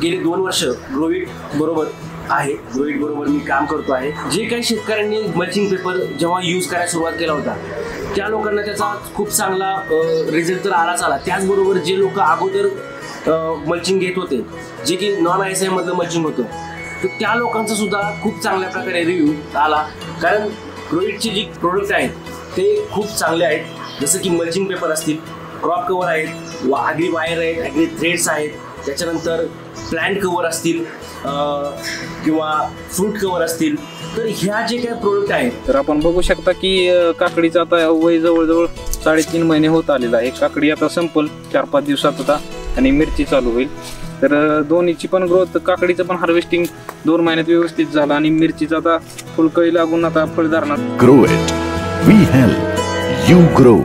गेले 2 वर्ष ग्रोविट बरोबर आहे. ग्रोविट बरोबर मी काम करतो आहे. जे काही शेतकऱ्यांनी मल्चिंग पेपर जेव्हा यूज करायला सुरुवात केला होता त्या लोकांना त्याचा खूप चांगला रिझल्ट तर आला. त्याचबरोबर जे लोक अगोदर मल्चिंग घेत होते, जे की नॉन ISI मधलं मल्चिंग होतं, तर त्या लोकांचा सुद्धा खूप चांगल्या प्रकारे रिव्ह्यू आला. कारण ग्रोविटचे जे प्रोडक्ट आहेत ते खूप चांगले आहेत. जसं की मल्चिंग पेपर असतील, क्रॉप कव्हर आहेत, ॲग्री वायर आहेत, ॲग्री थ्रेड्स आहेत, त्याच्यानंतर प्लांट कव्हर असतील किंवा फ्रूट कव्हर असतील. तर ह्या जे काही प्रोडक्ट आहेत, तर आपण बघू शकता की काकडीचं आता वय जवळजवळ 3.5 महिने होत आलेला आहे. काकडी आता संपल 4-5 दिवसात आता आणि मिरची चालू होईल. तर दोन्हीची पण ग्रोथ, काकडीचं पण हार्वेस्टिंग 2 महिन्यात व्यवस्थित झालं आणि मिरचीचं आता फुलकळी लागून आता फळधारणा. Grow it, we help you grow.